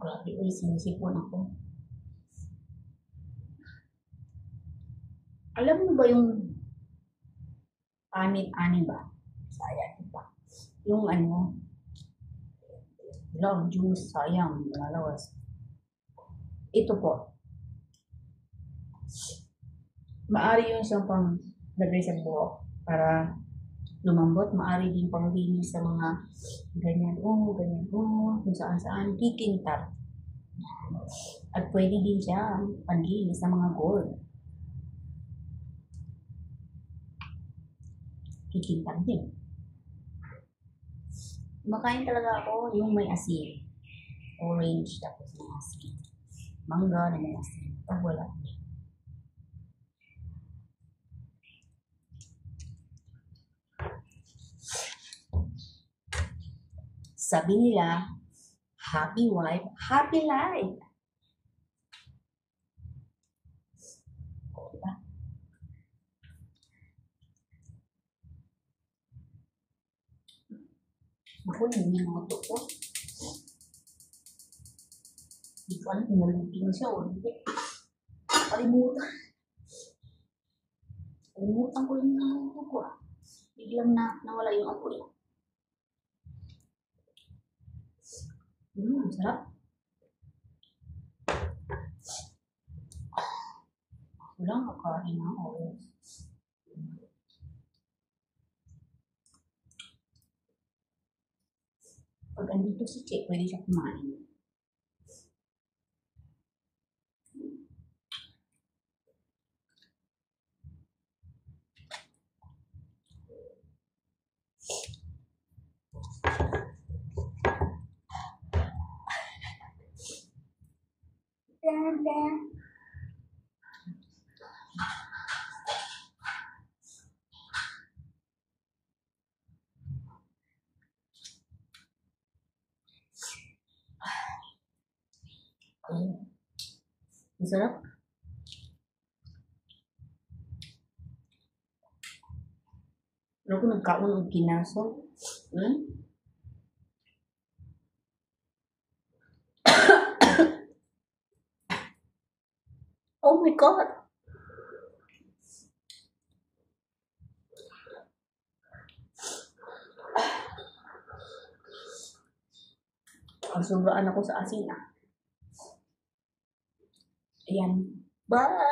Grabe, sinisipon ako. Alam mo ba yung anit-anit ba? Sayang pa. Yung ano, long juice, sayang, malalawas. Ito po. Maari yung isang pang lagay sa buhok para lumambot. Maari din pang linis sa mga ganyan, kung saan-saan, kikintar. At pwede din siya panlinis sa mga gold. Kikintar din. Makain talaga ako yung may asin. Orange, tapos may asin. Mangga na may asin. Pag wala. Sabi nila, happy wife, happy life. Diba? Ako, ninimuto ko. Hindi ko alam kung nalugin siya o hindi. Kalimutan. Kalimutan ko yung namuto ko. Biglang nawala yung apoy. Sarap. Wala, kakain na ako. Pag andito si Che, pwede siya kumain. Masarap. Pero kung nagkaon ng kinaso, oh my God! Ang sobraan ako sa asin. Ayan. Bye!